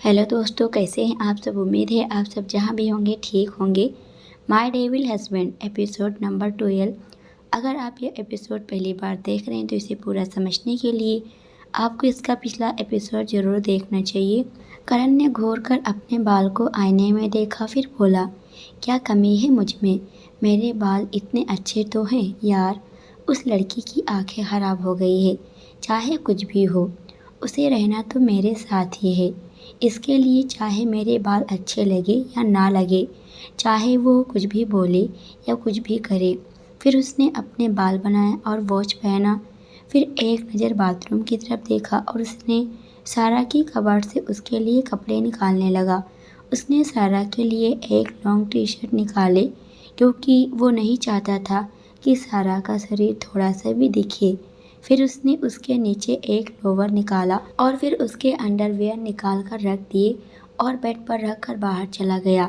Hello दोस्तों, कैसे हैं आप सब। उम्मीद है आप सब जहां भी होंगे ठीक होंगे। My devil husband episode number 12। अगर आप ये एपिसोड पहली बार देख रहे हैं तो इसे पूरा समझने के लिए आपको इसका पिछला एपिसोड ज़रूर देखना चाहिए। करण ने घूर कर अपने बाल को आईने में देखा, फिर बोला, क्या कमी है मुझ में? मेरे बाल इतने अच्छे तो हैं यार। उस लड़की की आंखें खराब हो गई है। चाहे कुछ भी हो, उसे रहना तो मेरे साथ ही है। इसके लिए चाहे मेरे बाल अच्छे लगे या ना लगे, चाहे वो कुछ भी बोले या कुछ भी करे। फिर उसने अपने बाल बनाए और वॉच पहना। फिर एक नज़र बाथरूम की तरफ देखा और उसने सारा की कबाड़ से उसके लिए कपड़े निकालने लगा। उसने सारा के लिए एक लॉन्ग टी शर्ट निकाले, क्योंकि वो नहीं चाहता था कि सारा का शरीर थोड़ा सा भी दिखे। फिर उसने उसके नीचे एक लोवर निकाला और फिर उसके अंडरवियर निकाल कर रख दिए और बेड पर रख कर बाहर चला गया।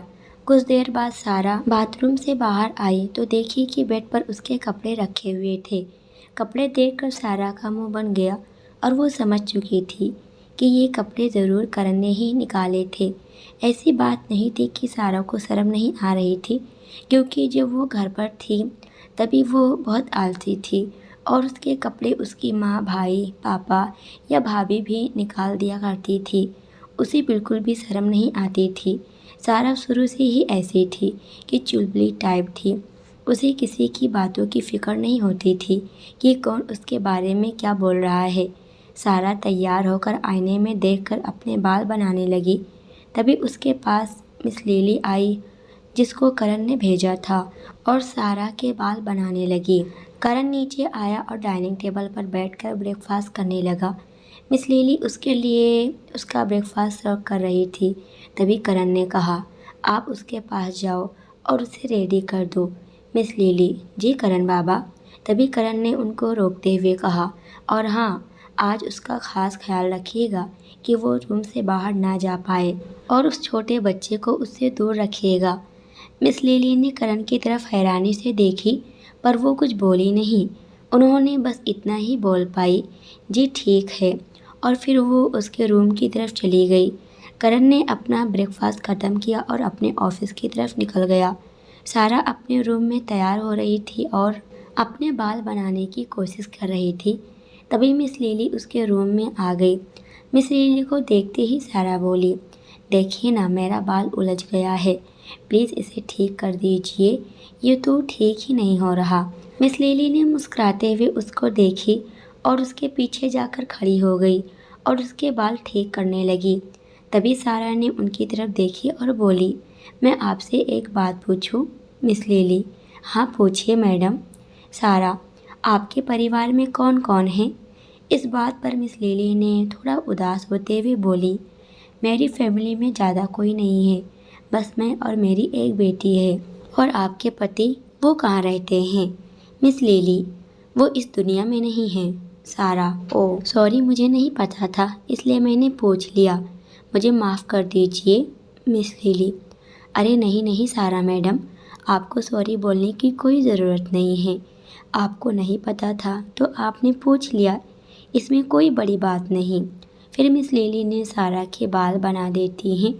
कुछ देर बाद सारा बाथरूम से बाहर आई तो देखी कि बेड पर उसके कपड़े रखे हुए थे। कपड़े देखकर सारा का मुंह बन गया और वो समझ चुकी थी कि ये कपड़े ज़रूर करण ने ही निकाले थे। ऐसी बात नहीं थी कि सारा को शर्म नहीं आ रही थी, क्योंकि जब वो घर पर थी तभी वो बहुत आलसी थी और उसके कपड़े उसकी माँ, भाई, पापा या भाभी भी निकाल दिया करती थी। उसे बिल्कुल भी शर्म नहीं आती थी। सारा शुरू से ही ऐसी थी कि चुलबुली टाइप थी। उसे किसी की बातों की फिक्र नहीं होती थी कि कौन उसके बारे में क्या बोल रहा है। सारा तैयार होकर आईने में देखकर अपने बाल बनाने लगी। तभी उसके पास मिस लिली आई, जिसको करण ने भेजा था, और सारा के बाल बनाने लगी। करण नीचे आया और डाइनिंग टेबल पर बैठकर ब्रेकफास्ट करने लगा। मिस लिली उसके लिए उसका ब्रेकफास्ट सर्व कर रही थी। तभी करण ने कहा, आप उसके पास जाओ और उसे रेडी कर दो। मिस लिली, जी करण बाबा। तभी करण ने उनको रोकते हुए कहा, और हाँ, आज उसका खास ख्याल रखिएगा कि वो रूम से बाहर ना जा पाए और उस छोटे बच्चे को उससे दूर रखिएगा। मिस लिली ने करण की तरफ हैरानी से देखी, पर वो कुछ बोली नहीं। उन्होंने बस इतना ही बोल पाई, जी ठीक है, और फिर वो उसके रूम की तरफ चली गई। करण ने अपना ब्रेकफास्ट ख़त्म किया और अपने ऑफिस की तरफ निकल गया। सारा अपने रूम में तैयार हो रही थी और अपने बाल बनाने की कोशिश कर रही थी। तभी मिस लिली उसके रूम में आ गई। मिस लिली को देखते ही सारा बोली, देखिए ना, मेरा बाल उलझ गया है, प्लीज़ इसे ठीक कर दीजिए, ये तो ठीक ही नहीं हो रहा। मिस लिली ने मुस्कुराते हुए उसको देखी और उसके पीछे जाकर खड़ी हो गई और उसके बाल ठीक करने लगी। तभी सारा ने उनकी तरफ देखी और बोली, मैं आपसे एक बात पूछूं? मिस लिली, हाँ पूछिए मैडम। सारा, आपके परिवार में कौन कौन है? इस बात पर मिस लिली ने थोड़ा उदास होते हुए बोली, मेरी फैमिली में ज़्यादा कोई नहीं है, बस मैं और मेरी एक बेटी है। और आपके पति, वो कहाँ रहते हैं? मिस लिली, वो इस दुनिया में नहीं है। सारा, ओ सॉरी, मुझे नहीं पता था, इसलिए मैंने पूछ लिया, मुझे माफ़ कर दीजिए। मिस लिली, अरे नहीं नहीं सारा मैडम, आपको सॉरी बोलने की कोई ज़रूरत नहीं है। आपको नहीं पता था तो आपने पूछ लिया, इसमें कोई बड़ी बात नहीं। फिर मिस लिली ने सारा के बाल बना देती हैं।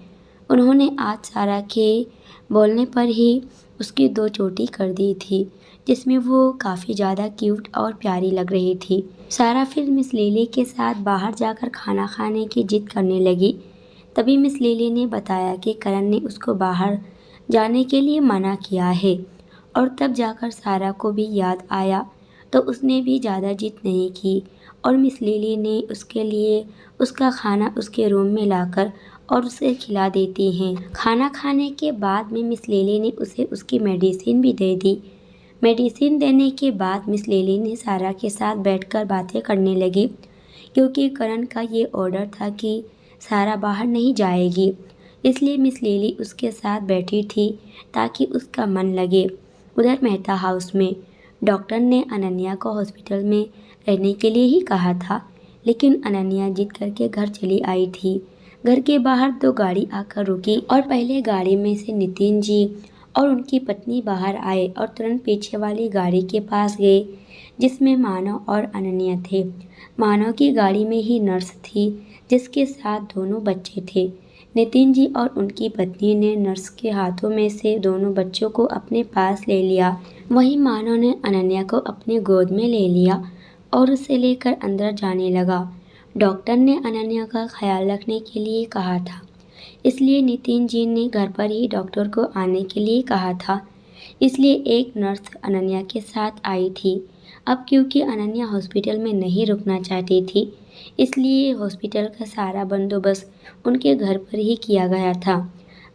उन्होंने आज सारा के बोलने पर ही उसकी 2 चोटी कर दी थी, जिसमें वो काफ़ी ज़्यादा क्यूट और प्यारी लग रही थी। सारा फिर मिस लिली के साथ बाहर जाकर खाना खाने की जिद करने लगी। तभी मिस लिली ने बताया कि करण ने उसको बाहर जाने के लिए मना किया है, और तब जाकर सारा को भी याद आया तो उसने भी ज़्यादा जिद नहीं की और मिस लिली ने उसके लिए उसका खाना उसके रूम में लाकर और उसे खिला देती हैं। खाना खाने के बाद में मिस लिली ने उसे उसकी मेडिसिन भी दे दी। मेडिसिन देने के बाद मिस लिली ने सारा के साथ बैठकर बातें करने लगी, क्योंकि करण का ये ऑर्डर था कि सारा बाहर नहीं जाएगी, इसलिए मिस लिली उसके साथ बैठी थी ताकि उसका मन लगे। उधर मेहता हाउस में डॉक्टर ने अनन्या को हॉस्पिटल में रहने के लिए ही कहा था, लेकिन अनन्या जिद करके घर चली आई थी। घर के बाहर 2 गाड़ी आकर रुकी और पहले गाड़ी में से नितिन जी और उनकी पत्नी बाहर आए और तुरंत पीछे वाली गाड़ी के पास गए, जिसमें मानव और अनन्या थे। मानव की गाड़ी में ही नर्स थी, जिसके साथ दोनों बच्चे थे। नितिन जी और उनकी पत्नी ने नर्स के हाथों में से दोनों बच्चों को अपने पास ले लिया। वहीं मानव ने अनन्या को अपनी गोद में ले लिया और उसे लेकर अंदर जाने लगा। डॉक्टर ने अनन्या का ख्याल रखने के लिए कहा था, इसलिए नितिन जी ने घर पर ही डॉक्टर को आने के लिए कहा था। इसलिए एक नर्स अनन्या के साथ आई थी। अब क्योंकि अनन्या हॉस्पिटल में नहीं रुकना चाहती थी, इसलिए हॉस्पिटल का सारा बंदोबस्त उनके घर पर ही किया गया था।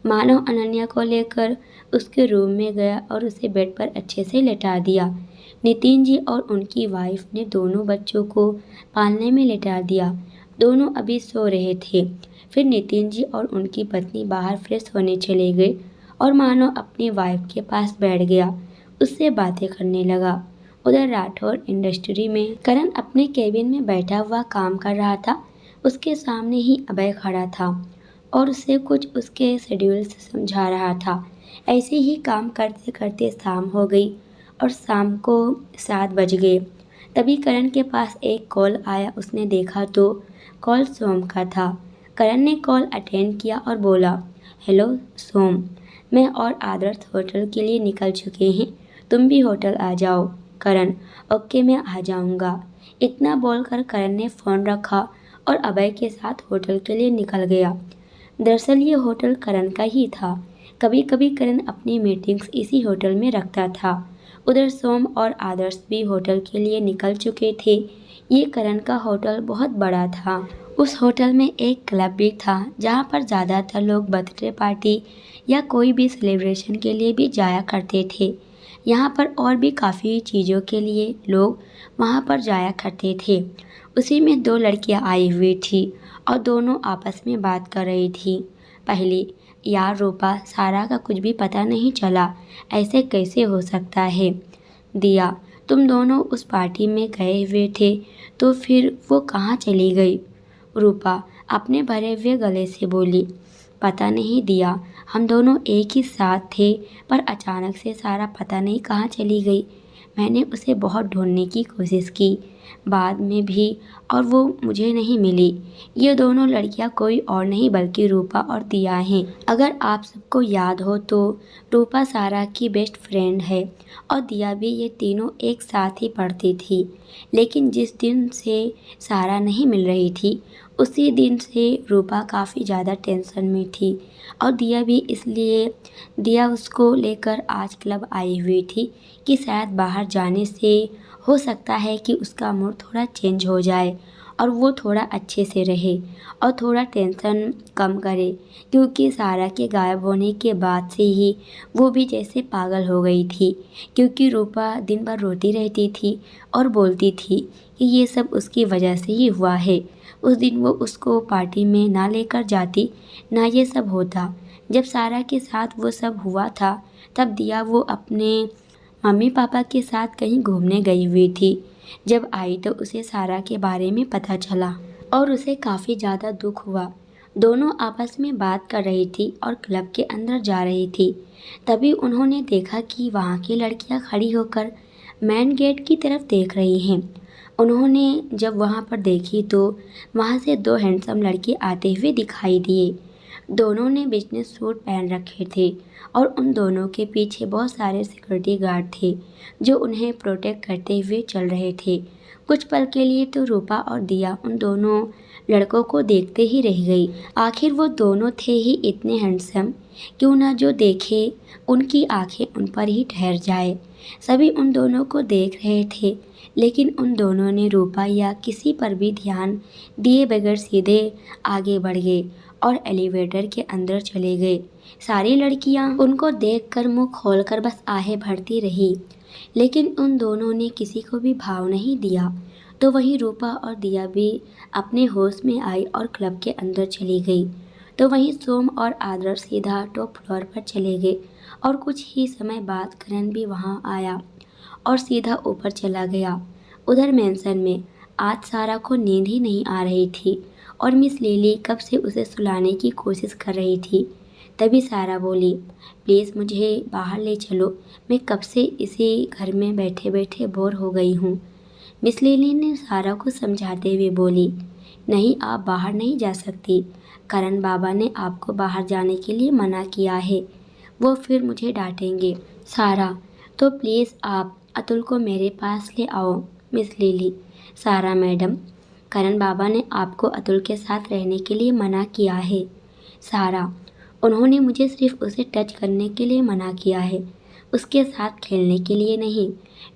मानव अनन्या को लेकर उसके रूम में गया और उसे बेड पर अच्छे से लेटा दिया। नितिन जी और उनकी वाइफ ने दोनों बच्चों को पालने में लेटा दिया। दोनों अभी सो रहे थे। फिर नितिन जी और उनकी पत्नी बाहर फ्रेश होने चले गए और मानव अपनी वाइफ के पास बैठ गया, उससे बातें करने लगा। उधर राठौर इंडस्ट्री में करण अपने केबिन में बैठा हुआ काम कर रहा था। उसके सामने ही अभय खड़ा था और उसे कुछ उसके शेड्यूल से समझा रहा था। ऐसे ही काम करते करते शाम हो गई और शाम को 7 बज गए। तभी करण के पास एक कॉल आया। उसने देखा तो कॉल सोम का था। करण ने कॉल अटेंड किया और बोला, हेलो सोम, मैं और आदर्श होटल के लिए निकल चुके हैं, तुम भी होटल आ जाओ। करण, ओके मैं आ जाऊंगा। इतना बोलकर करण ने फ़ोन रखा और अभय के साथ होटल के लिए निकल गया। दरअसल ये होटल करण का ही था। कभी कभी करण अपनी मीटिंग्स इसी होटल में रखता था। उधर सोम और आदर्श भी होटल के लिए निकल चुके थे। ये करण का होटल बहुत बड़ा था। उस होटल में एक क्लब भी था जहाँ पर ज़्यादातर लोग बर्थडे पार्टी या कोई भी सेलिब्रेशन के लिए भी जाया करते थे। यहाँ पर और भी काफ़ी चीज़ों के लिए लोग वहाँ पर जाया करते थे। उसी में 2 लड़कियाँ आई हुई थी और दोनों आपस में बात कर रही थी। पहले, यार रूपा, सारा का कुछ भी पता नहीं चला, ऐसे कैसे हो सकता है? दिया, तुम दोनों उस पार्टी में गए हुए थे तो फिर वो कहाँ चली गई? रूपा अपने भरे हुए गले से बोली, पता नहीं दिया, हम दोनों एक ही साथ थे, पर अचानक से सारा पता नहीं कहाँ चली गई। मैंने उसे बहुत ढूंढने की कोशिश की बाद में भी, और वो मुझे नहीं मिली। ये दोनों लड़कियां कोई और नहीं बल्कि रूपा और दिया हैं। अगर आप सबको याद हो तो रूपा सारा की बेस्ट फ्रेंड है और दिया भी। ये तीनों एक साथ ही पढ़ती थी। लेकिन जिस दिन से सारा नहीं मिल रही थी, उसी दिन से रूपा काफ़ी ज़्यादा टेंशन में थी और दिया भी। इसलिए दिया उसको लेकर आज क्लब आई हुई थी कि शायद बाहर जाने से हो सकता है कि उसका मूड थोड़ा चेंज हो जाए और वो थोड़ा अच्छे से रहे और थोड़ा टेंशन कम करे, क्योंकि सारा के गायब होने के बाद से ही वो भी जैसे पागल हो गई थी। क्योंकि रूपा दिन भर रोती रहती थी और बोलती थी कि ये सब उसकी वजह से ही हुआ है। उस दिन वो उसको पार्टी में ना लेकर जाती, ना ये सब होता। जब सारा के साथ वो सब हुआ था, तब दिया वो अपने मम्मी पापा के साथ कहीं घूमने गई हुई थी। जब आई तो उसे सारा के बारे में पता चला और उसे काफ़ी ज़्यादा दुख हुआ। दोनों आपस में बात कर रही थी और क्लब के अंदर जा रही थी। तभी उन्होंने देखा कि वहाँ की लड़कियाँ खड़ी होकर मेन गेट की तरफ देख रही हैं। उन्होंने जब वहाँ पर देखी तो वहाँ से 2 हैंडसम लड़के आते हुए दिखाई दिए। दोनों ने बिजनेस सूट पहन रखे थे और उन दोनों के पीछे बहुत सारे सिक्योरिटी गार्ड थे जो उन्हें प्रोटेक्ट करते हुए चल रहे थे। कुछ पल के लिए तो रूपा और दिया उन दोनों लड़कों को देखते ही रह गई। आखिर वो दोनों थे ही इतने हैंडसम, क्यों ना जो देखे उनकी आंखें उन पर ही ठहर जाए। सभी उन दोनों को देख रहे थे, लेकिन उन दोनों ने रूपा या किसी पर भी ध्यान दिए बगैर सीधे आगे बढ़ गए और एलिवेटर के अंदर चले गए। सारी लड़कियां उनको देखकर मुंह खोलकर बस आहें भरती रही, लेकिन उन दोनों ने किसी को भी भाव नहीं दिया। तो वहीं रूपा और दिया भी अपने होश में आई और क्लब के अंदर चली गई। तो वहीं सोम और आदर्श सीधा टॉप फ्लोर पर चले गए और कुछ ही समय बाद करण भी वहां आया और सीधा ऊपर चला गया। उधर मेंशन में आज सारा को नींद ही नहीं आ रही थी और मिस लिली कब से उसे सुलाने की कोशिश कर रही थी। तभी सारा बोली, प्लीज़ मुझे बाहर ले चलो, मैं कब से इसी घर में बैठे बैठे बोर हो गई हूँ। मिस लिली ने सारा को समझाते हुए बोली, नहीं, आप बाहर नहीं जा सकती, करण बाबा ने आपको बाहर जाने के लिए मना किया है, वो फिर मुझे डांटेंगे। सारा, तो प्लीज़ आप अतुल को मेरे पास ले आओ। मिस लिली, सारा मैडम, करण बाबा ने आपको अतुल के साथ रहने के लिए मना किया है। सारा, उन्होंने मुझे सिर्फ उसे टच करने के लिए मना किया है, उसके साथ खेलने के लिए नहीं।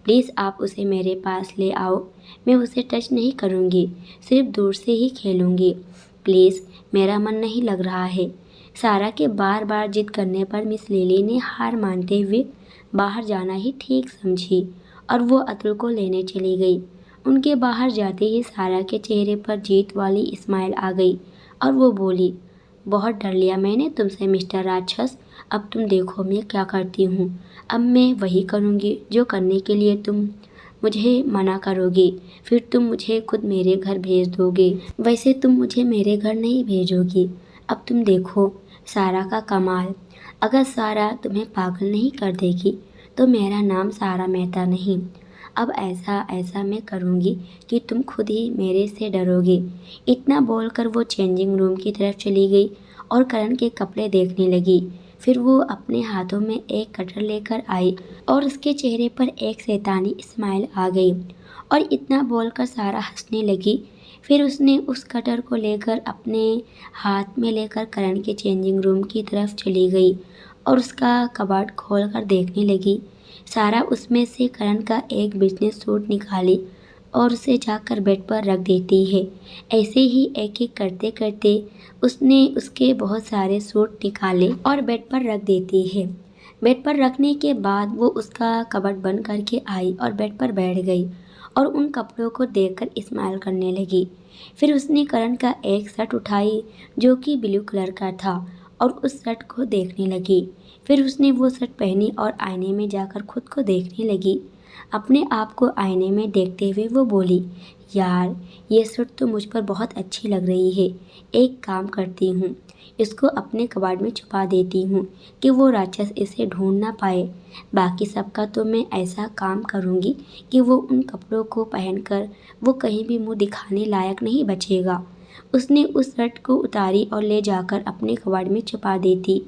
प्लीज़ आप उसे मेरे पास ले आओ। मैं उसे टच नहीं करूँगी, सिर्फ दूर से ही खेलूँगी। प्लीज़, मेरा मन नहीं लग रहा है। सारा के बार बार जिद करने पर मिस लिली ने हार मानते हुए बाहर जाना ही ठीक समझी और वो अतुल को लेने चली गई। उनके बाहर जाते ही सारा के चेहरे पर जीत वाली स्माइल आ गई और वो बोली, बहुत डर लिया मैंने तुमसे मिस्टर राक्षस। अब तुम देखो मैं क्या करती हूँ। अब मैं वही करूँगी जो करने के लिए तुम मुझे मना करोगे। फिर तुम मुझे खुद मेरे घर भेज दोगे। वैसे तुम मुझे मेरे घर नहीं भेजोगी। अब तुम देखो सारा का कमाल। अगर सारा तुम्हें पागल नहीं कर देगी तो मेरा नाम सारा मेहता नहीं। अब ऐसा ऐसा मैं करूँगी कि तुम खुद ही मेरे से डरोगे। इतना बोलकर वो चेंजिंग रूम की तरफ चली गई और करण के कपड़े देखने लगी। फिर वो अपने हाथों में एक कटर लेकर आई और उसके चेहरे पर एक शैतानी स्माइल आ गई और इतना बोलकर सारा हंसने लगी। फिर उसने उस कटर को लेकर अपने हाथ में लेकर करण के चेंजिंग रूम की तरफ चली गई और उसका कबाड़ खोलकर देखने लगी। सारा उसमें से करण का एक बिजनेस सूट निकाली और उसे जाकर बेड पर रख देती है। ऐसे ही एक एक करते करते उसने उसके बहुत सारे सूट निकाले और बेड पर रख देती है। बेड पर रखने के बाद वो उसका कबर्ड बंद करके आई और बेड पर बैठ गई और उन कपड़ों को देखकर स्माइल करने लगी। फिर उसने करण का एक शर्ट उठाई जो कि ब्लू कलर का था और उस शर्ट को देखने लगी। फिर उसने वो शर्ट पहनी और आईने में जाकर खुद को देखने लगी। अपने आप को आईने में देखते हुए वो बोली, यार ये शर्ट तो मुझ पर बहुत अच्छी लग रही है। एक काम करती हूँ, इसको अपने कबाड़ में छुपा देती हूँ कि वो राक्षस इसे ढूंढ ना पाए। बाकी सबका तो मैं ऐसा काम करूँगी कि वो उन कपड़ों को पहनकर वो कहीं भी मुंह दिखाने लायक नहीं बचेगा। उसने उस शर्ट को उतारी और ले जाकर अपने कबाड़ में छुपा देती।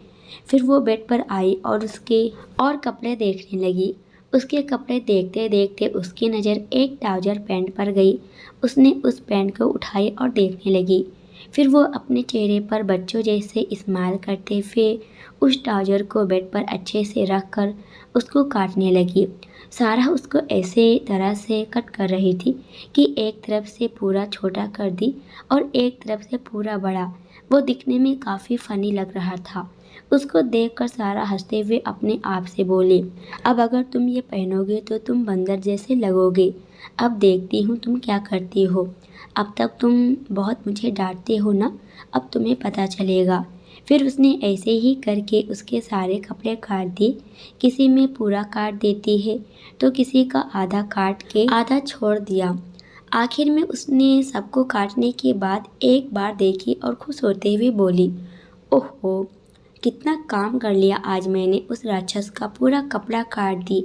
फिर वो बेड पर आई और उसके और कपड़े देखने लगी। उसके कपड़े देखते देखते उसकी नज़र एक ट्राउज़र पैंट पर गई। उसने उस पैंट को उठाई और देखने लगी। फिर वो अपने चेहरे पर बच्चों जैसे स्माइल करते हुए उस ट्राउज़र को बेड पर अच्छे से रख कर उसको काटने लगी। सारा उसको ऐसे तरह से कट कर रही थी कि एक तरफ से पूरा छोटा कर दी और एक तरफ से पूरा बड़ा। वो दिखने में काफ़ी फ़नी लग रहा था। उसको देखकर सारा हंसते हुए अपने आप से बोली, अब अगर तुम ये पहनोगे तो तुम बंदर जैसे लगोगे। अब देखती हूँ तुम क्या करती हो। अब तक तुम बहुत मुझे डांटते हो ना, अब तुम्हें पता चलेगा। फिर उसने ऐसे ही करके उसके सारे कपड़े काट दिए। किसी में पूरा काट देती है तो किसी का आधा काट के आधा छोड़ दिया। आखिर में उसने सबको काटने के बाद एक बार देखी और खुश होते हुए बोली, ओहो कितना काम कर लिया आज मैंने। उस राक्षस का पूरा कपड़ा काट दी।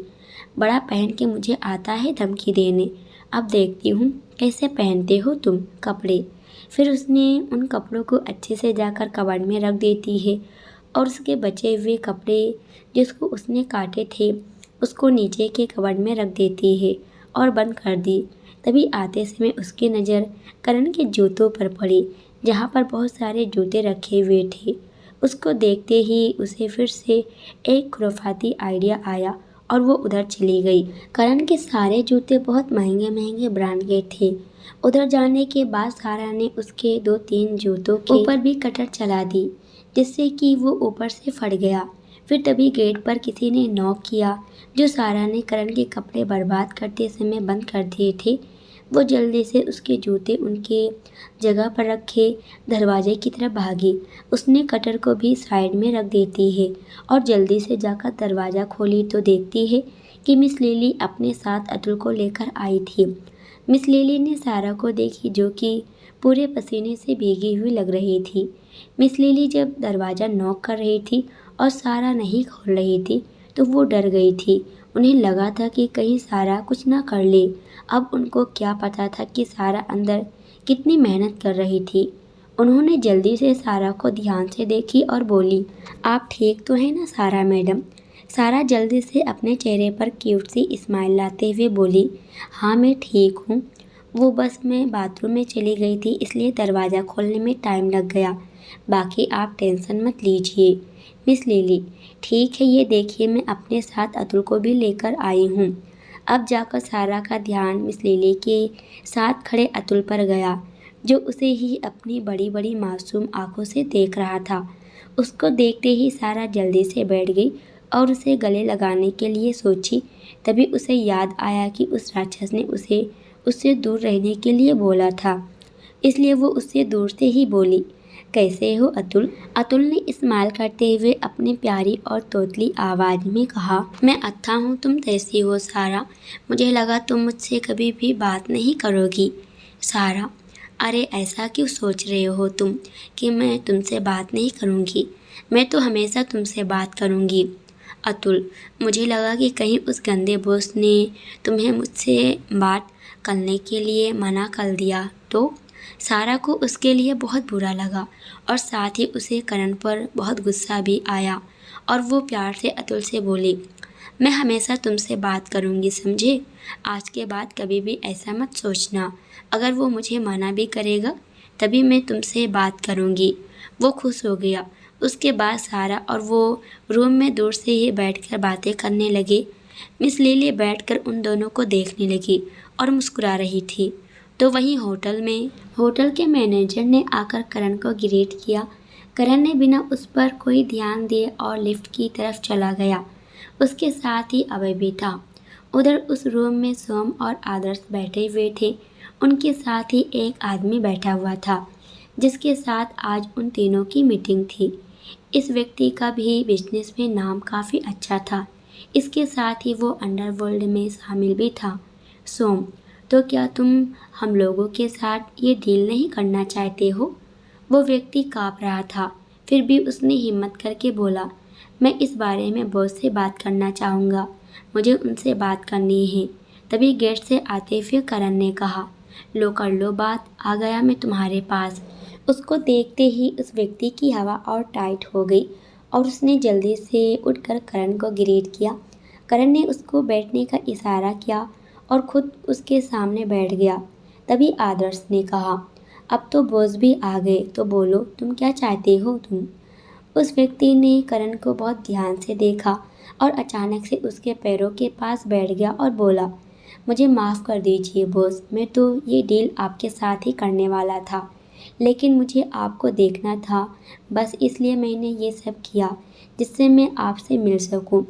बड़ा पहन के मुझे आता है धमकी देने। अब देखती हूँ कैसे पहनते हो तुम कपड़े। फिर उसने उन कपड़ों को अच्छे से जाकर कबाड़ में रख देती है और उसके बचे हुए कपड़े जिसको उसने काटे थे उसको नीचे के कबाड़ में रख देती है और बंद कर दी। तभी आते समय उसकी नज़र करण के जूतों पर पड़ी जहाँ पर बहुत सारे जूते रखे हुए थे। उसको देखते ही उसे फिर से एक खुराफाती आइडिया आया और वो उधर चली गई। करण के सारे जूते बहुत महंगे महंगे ब्रांड के थे। उधर जाने के बाद सारा ने उसके 2-3 जूतों के ऊपर भी कटर चला दी जिससे कि वो ऊपर से फट गया। फिर तभी गेट पर किसी ने नॉक किया जो सारा ने करण के कपड़े बर्बाद करते समय बंद कर दिए थे। वो जल्दी से उसके जूते उनके जगह पर रखे दरवाजे की तरफ भागी। उसने कटर को भी साइड में रख देती है और जल्दी से जाकर दरवाज़ा खोली तो देखती है कि मिस लिली अपने साथ अतुल को लेकर आई थी। मिस लिली ने सारा को देखी जो कि पूरे पसीने से भीगी हुई लग रही थी। मिस लिली जब दरवाज़ा नॉक कर रही थी और सारा नहीं खोल रही थी तो वो डर गई थी। उन्हें लगा था कि कहीं सारा कुछ ना कर ले। अब उनको क्या पता था कि सारा अंदर कितनी मेहनत कर रही थी। उन्होंने जल्दी से सारा को ध्यान से देखी और बोली, आप ठीक तो हैं ना सारा मैडम? सारा जल्दी से अपने चेहरे पर क्यूट सी स्माइल लाते हुए बोली, हाँ मैं ठीक हूँ। वो बस मैं बाथरूम में चली गई थी, इसलिए दरवाज़ा खोलने में टाइम लग गया। बाकी आप टेंशन मत लीजिए। मिस लिली, ठीक है, ये देखिए मैं अपने साथ अतुल को भी लेकर आई हूँ। अब जाकर सारा का ध्यान मिस लिली के साथ खड़े अतुल पर गया, जो उसे ही अपनी बड़ी बड़ी मासूम आंखों से देख रहा था। उसको देखते ही सारा जल्दी से बैठ गई और उसे गले लगाने के लिए सोची। तभी उसे याद आया कि उस राक्षस ने उसे उससे दूर रहने के लिए बोला था, इसलिए वो उससे दूर से ही बोली, कैसे हो अतुल? अतुल ने स्माइल करते हुए अपनी प्यारी और तोतली आवाज़ में कहा, मैं अच्छा हूँ, तुम कैसी हो सारा? मुझे लगा तुम मुझसे कभी भी बात नहीं करोगी। सारा, अरे ऐसा क्यों सोच रहे हो तुम कि मैं तुमसे बात नहीं करूँगी? मैं तो हमेशा तुमसे बात करूँगी। अतुल, मुझे लगा कि कहीं उस गंदे बॉस ने तुम्हें मुझसे बात करने के लिए मना कर दिया तो? सारा को उसके लिए बहुत बुरा लगा और साथ ही उसे करण पर बहुत गुस्सा भी आया और वो प्यार से अतुल से बोली, मैं हमेशा तुमसे बात करूँगी, समझे? आज के बाद कभी भी ऐसा मत सोचना। अगर वो मुझे मना भी करेगा तभी मैं तुमसे बात करूँगी। वो खुश हो गया। उसके बाद सारा और वो रूम में दूर से ही बैठकर बातें करने लगे। मिस लिली बैठकर उन दोनों को देखने लगी और मुस्कुरा रही थी। तो वहीं होटल के मैनेजर ने आकर करण को ग्रीट किया। करण ने बिना उस पर कोई ध्यान दिए और लिफ्ट की तरफ चला गया। उसके साथ ही अभय भी था। उधर उस रूम में सोम और आदर्श बैठे हुए थे। उनके साथ ही एक आदमी बैठा हुआ था, जिसके साथ आज उन तीनों की मीटिंग थी। इस व्यक्ति का भी बिजनेस में नाम काफ़ी अच्छा था। इसके साथ ही वो अंडरवर्ल्ड में शामिल भी था। सोम, तो क्या तुम हम लोगों के साथ ये डील नहीं करना चाहते हो? वो व्यक्ति काँप रहा था, फिर भी उसने हिम्मत करके बोला, मैं इस बारे में बॉस से बात करना चाहूँगा। मुझे उनसे बात करनी है। तभी गेट से आते हुए करण ने कहा, लो कर लो बात, आ गया मैं तुम्हारे पास। उसको देखते ही उस व्यक्ति की हवा और टाइट हो गई और उसने जल्दी से उठकर करण को ग्रीट किया। करण ने उसको बैठने का इशारा किया और खुद उसके सामने बैठ गया। तभी आदर्श ने कहा, अब तो बॉस भी आ गए, तो बोलो तुम क्या चाहते हो तुम? उस व्यक्ति ने करण को बहुत ध्यान से देखा और अचानक से उसके पैरों के पास बैठ गया और बोला, मुझे माफ़ कर दीजिए बॉस, मैं तो ये डील आपके साथ ही करने वाला था, लेकिन मुझे आपको देखना था, बस इसलिए मैंने ये सब किया जिससे मैं आपसे मिल सकूं।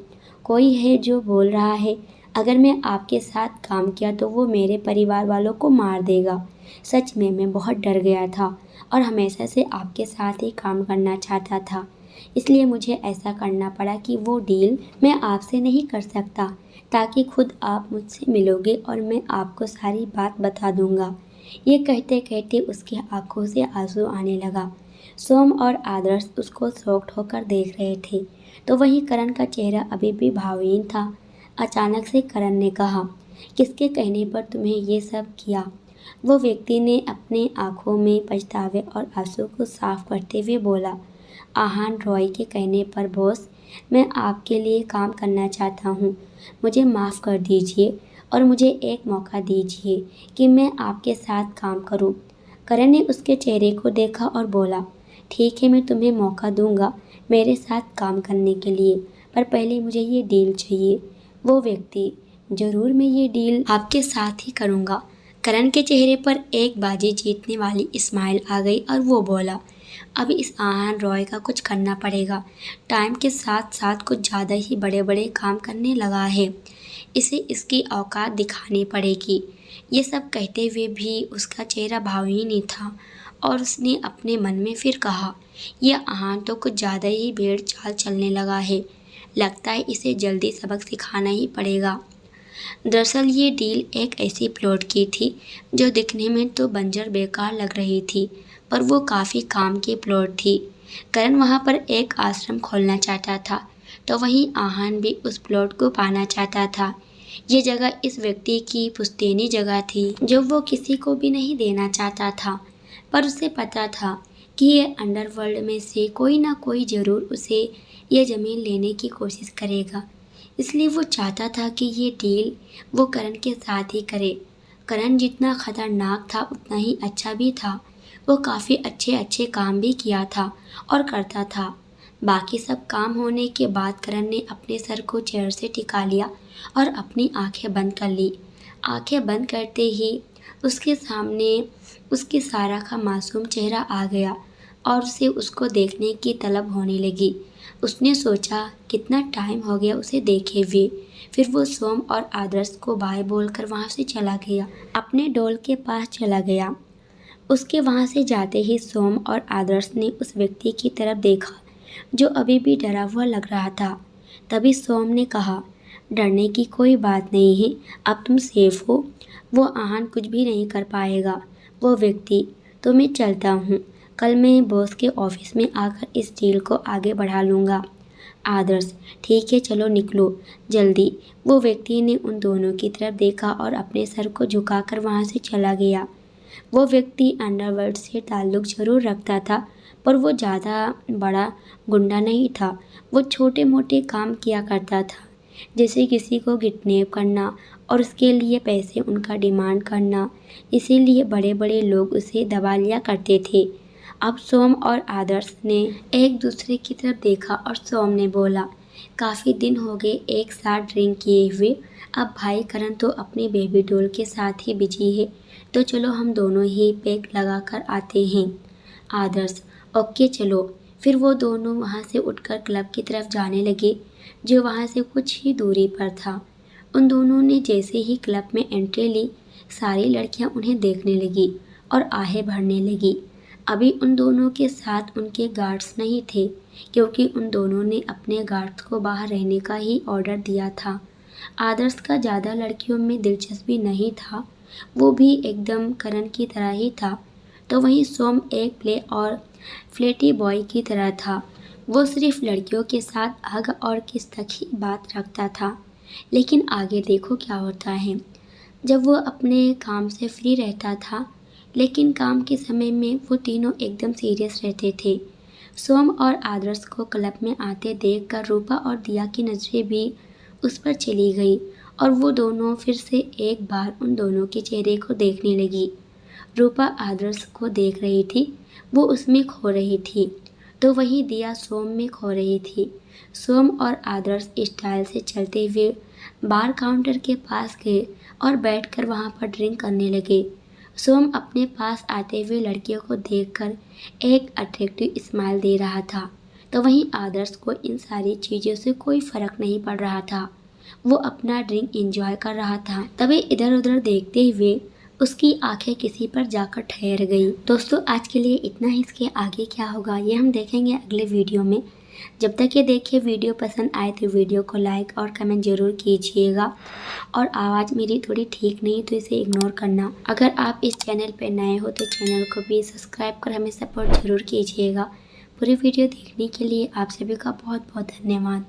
कोई है जो बोल रहा है अगर मैं आपके साथ काम किया तो वो मेरे परिवार वालों को मार देगा। सच में मैं बहुत डर गया था और हमेशा से आपके साथ ही काम करना चाहता था, इसलिए मुझे ऐसा करना पड़ा कि वो डील मैं आपसे नहीं कर सकता, ताकि खुद आप मुझसे मिलोगे और मैं आपको सारी बात बता दूंगा। ये कहते कहते उसकी आंखों से आंसू आने लगा। सोम और आदर्श उसको शॉक्ड होकर देख रहे थे, तो वहीं करण का चेहरा अभी भी भावहीन था। अचानक से करण ने कहा, किसके कहने पर तुम्हें ये सब किया? वो व्यक्ति ने अपने आंखों में पछतावे और आंसू को साफ करते हुए बोला, आहान रॉय के कहने पर बॉस, मैं आपके लिए काम करना चाहता हूँ। मुझे माफ़ कर दीजिए और मुझे एक मौका दीजिए कि मैं आपके साथ काम करूँ। करण ने उसके चेहरे को देखा और बोला, ठीक है, मैं तुम्हें मौका दूंगा मेरे साथ काम करने के लिए, पर पहले मुझे ये डील चाहिए। वो व्यक्ति, ज़रूर मैं ये डील आपके साथ ही करूँगा। करण के चेहरे पर एक बाजी जीतने वाली स्माइल आ गई और वो बोला, अब इस आहान रॉय का कुछ करना पड़ेगा। टाइम के साथ साथ कुछ ज़्यादा ही बड़े बड़े काम करने लगा है, इसे इसकी औकात दिखानी पड़ेगी। ये सब कहते हुए भी उसका चेहरा भावहीन ही था और उसने अपने मन में फिर कहा, यह आहान तो कुछ ज़्यादा ही भेड़ चाल चलने लगा है, लगता है इसे जल्दी सबक सिखाना ही पड़ेगा। दरअसल ये डील एक ऐसी प्लॉट की थी जो दिखने में तो बंजर बेकार लग रही थी, पर वो काफ़ी काम की प्लॉट थी। करण वहाँ पर एक आश्रम खोलना चाहता था, तो वहीं आहान भी उस प्लॉट को पाना चाहता था। ये जगह इस व्यक्ति की पुश्तैनी जगह थी जो वो किसी को भी नहीं देना चाहता था, पर उसे पता था कि ये अंडरवर्ल्ड में से कोई ना कोई ज़रूर उसे ये ज़मीन लेने की कोशिश करेगा। इसलिए वो चाहता था कि ये डील वो करण के साथ ही करे। करण जितना खतरनाक था उतना ही अच्छा भी था। वो काफ़ी अच्छे अच्छे काम भी किया था और करता था। बाकी सब काम होने के बाद करण ने अपने सर को चेयर से टिका लिया और अपनी आंखें बंद कर ली। आंखें बंद करते ही उसके सामने उसकी सारा का मासूम चेहरा आ गया और उसे उसको देखने की तलब होने लगी। उसने सोचा कितना टाइम हो गया उसे देखे हुए। फिर वो सोम और आदर्श को बाय बोलकर वहाँ से चला गया, अपने डॉल के पास चला गया। उसके वहाँ से जाते ही सोम और आदर्श ने उस व्यक्ति की तरफ देखा जो अभी भी डरा हुआ लग रहा था। तभी सोम ने कहा, डरने की कोई बात नहीं है, अब तुम सेफ हो। वो आहन कुछ भी नहीं कर पाएगा। वो व्यक्ति, तो मैं चलता हूँ। कल मैं बॉस के ऑफिस में आकर इस डील को आगे बढ़ा लूँगा। आदर्श, ठीक है, चलो निकलो जल्दी। वो व्यक्ति ने उन दोनों की तरफ देखा और अपने सर को झुकाकर वहाँ से चला गया। वो व्यक्ति अंडरवर्ल्ड से ताल्लुक़ ज़रूर रखता था, पर वो ज़्यादा बड़ा गुंडा नहीं था। वो छोटे मोटे काम किया करता था, जैसे किसी को किडनैप करना और उसके लिए पैसे उनका डिमांड करना। इसीलिए बड़े बड़े लोग उसे दबा लिया करते थे। अब सोम और आदर्श ने एक दूसरे की तरफ देखा और सोम ने बोला, काफ़ी दिन हो गए एक साथ ड्रिंक किए हुए। अब भाई करण तो अपने बेबी डॉल के साथ ही बिजी है, तो चलो हम दोनों ही पैक लगा कर आते हैं। आदर्श, ओके चलो। फिर वो दोनों वहाँ से उठकर क्लब की तरफ जाने लगे, जो वहाँ से कुछ ही दूरी पर था। उन दोनों ने जैसे ही क्लब में एंट्री ली, सारी लड़कियाँ उन्हें देखने लगी और आहें भरने लगी। अभी उन दोनों के साथ उनके गार्ड्स नहीं थे, क्योंकि उन दोनों ने अपने गार्ड्स को बाहर रहने का ही ऑर्डर दिया था। आदर्श का ज़्यादा लड़कियों में दिलचस्पी नहीं था, वो भी एकदम करण की तरह ही था। तो वहीं सोम एक प्ले और फ्लैटी बॉय की तरह था। वो सिर्फ लड़कियों के साथ हग और किस तक ही बात रखता था। लेकिन आगे देखो क्या होता है। जब वो अपने काम से फ्री रहता था, लेकिन काम के समय में वो तीनों एकदम सीरियस रहते थे। सोम और आदर्श को क्लब में आते देखकर रूपा और दिया की नज़रें भी उस पर चली गई और वो दोनों फिर से एक बार उन दोनों के चेहरे को देखने लगी। रूपा आदर्श को देख रही थी, वो उसमें खो रही थी, तो वहीं दिया सोम में खो रही थी। सोम और आदर्श स्टाइल से चलते हुए बार काउंटर के पास गए और बैठकर वहाँ पर ड्रिंक करने लगे। सोम अपने पास आते हुए लड़कियों को देखकर एक अट्रैक्टिव स्माइल दे रहा था, तो वहीं आदर्श को इन सारी चीज़ों से कोई फ़र्क नहीं पड़ रहा था। वो अपना ड्रिंक एंजॉय कर रहा था। तभी इधर उधर देखते हुए उसकी आंखें किसी पर जाकर ठहर गई। दोस्तों, आज के लिए इतना ही। इसके आगे क्या होगा ये हम देखेंगे अगले वीडियो में। जब तक ये देखिए वीडियो पसंद आए तो वीडियो को लाइक और कमेंट ज़रूर कीजिएगा। और आवाज़ मेरी थोड़ी ठीक नहीं तो इसे इग्नोर करना। अगर आप इस चैनल पर नए हो तो चैनल को भी सब्सक्राइब कर हमें सपोर्ट ज़रूर कीजिएगा। पूरी वीडियो देखने के लिए आप सभी का बहुत बहुत धन्यवाद।